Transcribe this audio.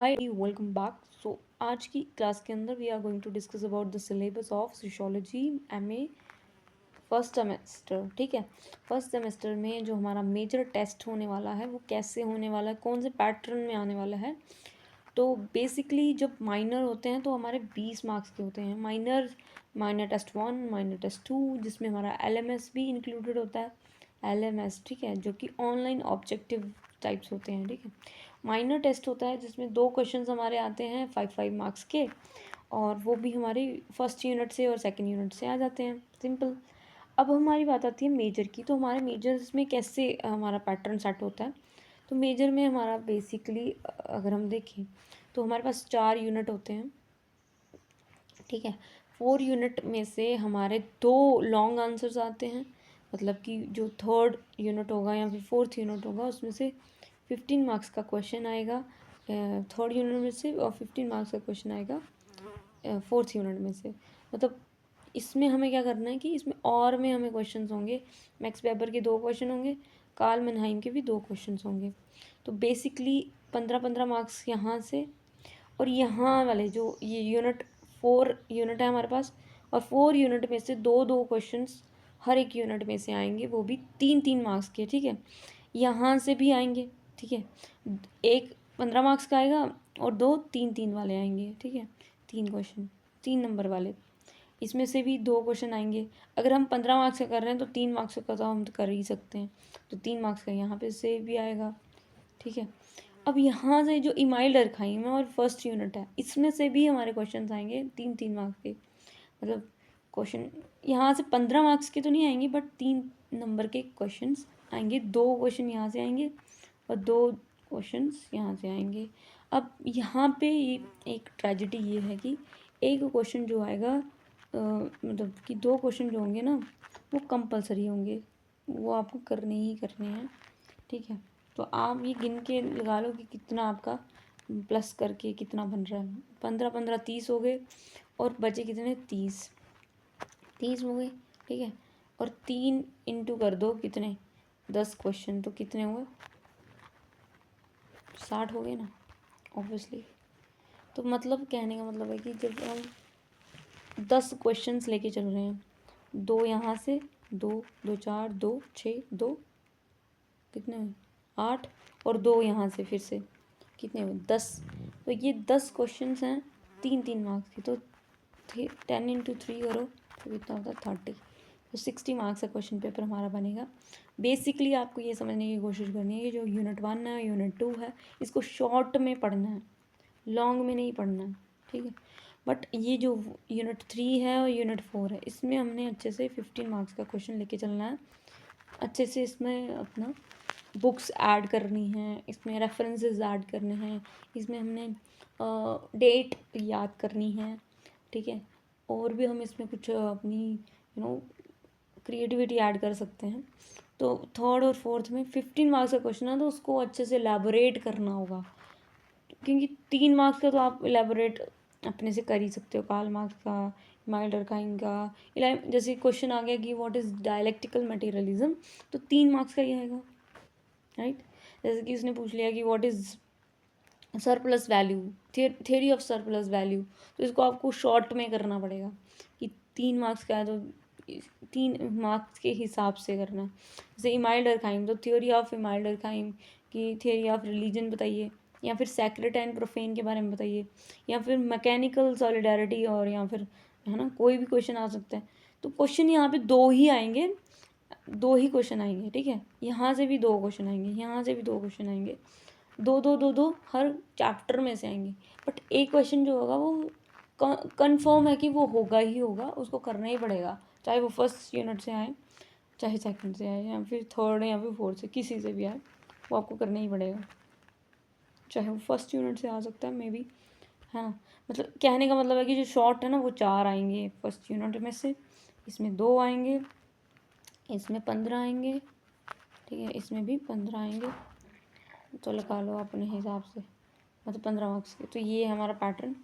Hi welcome back. सो आज की class के अंदर we are going to discuss about the syllabus of sociology MA first semester. ठीक है, फर्स्ट सेमेस्टर में जो हमारा मेजर टेस्ट होने वाला है वो कैसे होने वाला है, कौन से पैटर्न में आने वाला है। तो बेसिकली जब माइनर होते हैं तो हमारे 20 मार्क्स के होते हैं। माइनर टेस्ट 1, माइनर टेस्ट 2, जिसमें हमारा LMS भी इंक्लूडेड होता है। LMS, ठीक है, जो कि ऑनलाइन ऑब्जेक्टिव टाइप्स होते हैं। ठीक है, माइनर टेस्ट होता है जिसमें 2 क्वेश्चंस हमारे आते हैं 5 मार्क्स के, और वो भी हमारी फर्स्ट यूनिट से और सेकंड यूनिट से आ जाते हैं। सिंपल। अब हमारी बात आती है मेजर की। तो हमारे मेजर्स में कैसे हमारा पैटर्न सेट होता है। तो मेजर में हमारा बेसिकली अगर हम देखें तो हमारे पास 4 यूनिट होते हैं। ठीक है, 4 यूनिट में से हमारे 2 लॉन्ग आंसर्स आते हैं। मतलब कि जो थर्ड यूनिट होगा या फिर फोर्थ यूनिट होगा उसमें से 15 मार्क्स का क्वेश्चन आएगा थर्ड यूनिट में से, और 15 मार्क्स का क्वेश्चन आएगा फोर्थ यूनिट में से। मतलब इसमें हमें क्या करना है कि इसमें और में हमें क्वेश्चंस होंगे। मैक्स वेबर के 2 क्वेश्चन होंगे, कार्ल मनहाइम के भी 2 क्वेश्चंस होंगे। तो बेसिकली 15-15 मार्क्स यहाँ से, और यहाँ वाले जो ये यूनिट 4 यूनिट है हमारे पास, और 4 यूनिट में से 2-2 क्वेश्चंस हर एक यूनिट में से आएंगे, वो भी 3-3 मार्क्स के। ठीक है, यहाँ से भी आएंगे। ठीक है, एक 15 मार्क्स का आएगा और 2 3-3 वाले आएंगे। ठीक है, 3 क्वेश्चन 3 नंबर वाले, इसमें से भी 2 क्वेश्चन आएंगे। अगर हम 15 मार्क्स का कर रहे हैं तो 3 मार्क्स का तो हम कर ही सकते हैं, तो 3 मार्क्स का यहाँ पे से भी आएगा। ठीक है, अब यहाँ से जो इमाइल अरखाइम है और फर्स्ट यूनिट है, इसमें से भी हमारे क्वेश्चन आएंगे 3-3 मार्क्स के। मतलब क्वेश्चन यहाँ से 15 मार्क्स के तो नहीं आएंगे, बट 3 नंबर के क्वेश्चन आएंगे। 2 क्वेश्चन यहाँ से आएंगे और 2 क्वेश्चन यहाँ से आएंगे। अब यहाँ पे एक ट्रेजेडी ये है कि एक क्वेश्चन जो आएगा मतलब कि 2 क्वेश्चन जो होंगे ना वो कंपलसरी होंगे, वो आपको करने ही करने हैं। ठीक है, तो आप ये गिन के लगा लो कि कितना आपका प्लस करके कितना बन रहा है। 15-15 30 हो गए, और बचे कितने 30 हो गए। ठीक है, और 3 इंटू कर दो कितने 10 क्वेश्चन, तो कितने हुए 60 हो गए ना ऑब्वियसली। तो मतलब कहने का मतलब है कि जब हम 10 क्वेश्चंस लेके चल रहे हैं, 2 यहाँ से, 2 2 4 2 6 2 कितने हुए 8, और 2 यहाँ से फिर से कितने हुए 10। तो ये 10 क्वेश्चंस हैं 3-3 मार्क्स के। तो 10 इंटू 3 करो तो कितना होता है 30। तो 60 मार्क्स का क्वेश्चन पेपर हमारा बनेगा। बेसिकली आपको ये समझने की कोशिश करनी है कि जो यूनिट 1 है यूनिट 2 है इसको शॉर्ट में पढ़ना है, लॉन्ग में नहीं पढ़ना है। ठीक है, बट ये जो यूनिट 3 है और यूनिट 4 है इसमें हमने अच्छे से 15 मार्क्स का क्वेश्चन लेके चलना है। अच्छे से इसमें अपना बुक्स ऐड करनी है, इसमें रेफरेंसेस ऐड करने हैं, इसमें हमने डेट याद करनी है। ठीक है, और भी हम इसमें कुछ अपनी क्रिएटिविटी ऐड कर सकते हैं। तो थर्ड और फोर्थ में 15 मार्क्स का क्वेश्चन है तो उसको अच्छे से एलैबोरेट करना होगा, क्योंकि 3 मार्क्स का तो आप एलैबोरेट अपने से कर ही सकते हो। कार्ल मार्क्स का, इमानुएल डर्कहाइम का, जैसे क्वेश्चन आ गया कि व्हाट इज़ डायलेक्टिकल मटेरियलिज्म, तो 3 मार्क्स का ही आएगा। राइट, जैसे कि उसने पूछ लिया कि what is surplus value, theory of surplus value, तो इसको आपको शॉर्ट में करना पड़ेगा कि 3 मार्क्स का है तो 3 मार्क्स के हिसाब से करना है। जैसे इमाइल डर्कहाइम, तो थ्योरी ऑफ इमाइल डर्कहाइम की थियोरी ऑफ रिलीजन बताइए, या फिर सैक्रेड एंड प्रोफेन के बारे में बताइए, या फिर मैकेनिकल सॉलिडारिटी, और या फिर है ना कोई भी क्वेश्चन आ सकता है। तो क्वेश्चन यहाँ पे 2 ही आएंगे, 2 ही क्वेश्चन आएंगे। ठीक है, यहाँ से भी 2 क्वेश्चन आएंगे, यहाँ से भी 2 क्वेश्चन आएंगे, 2-2-2-2 हर चैप्टर में से आएंगे। बट एक क्वेश्चन जो होगा वो कंफर्म है कि वो होगा ही होगा, उसको करना ही पड़ेगा, चाहे वो फर्स्ट यूनिट से आए, चाहे सेकंड से आए, या फिर थर्ड या फिर फोर्थ से, किसी से भी आए वो आपको करना ही पड़ेगा। चाहे वो फर्स्ट यूनिट से आ सकता है मे बी, है ना। मतलब कहने का मतलब है कि जो शॉर्ट है ना वो 4 आएंगे फर्स्ट यूनिट में से, इसमें 2 आएंगे, इसमें 15 आएंगे। ठीक है, इसमें भी 15 आएंगे, तो लगा लो अपने हिसाब से, मतलब 15 मार्क्स के। तो ये हमारा पैटर्न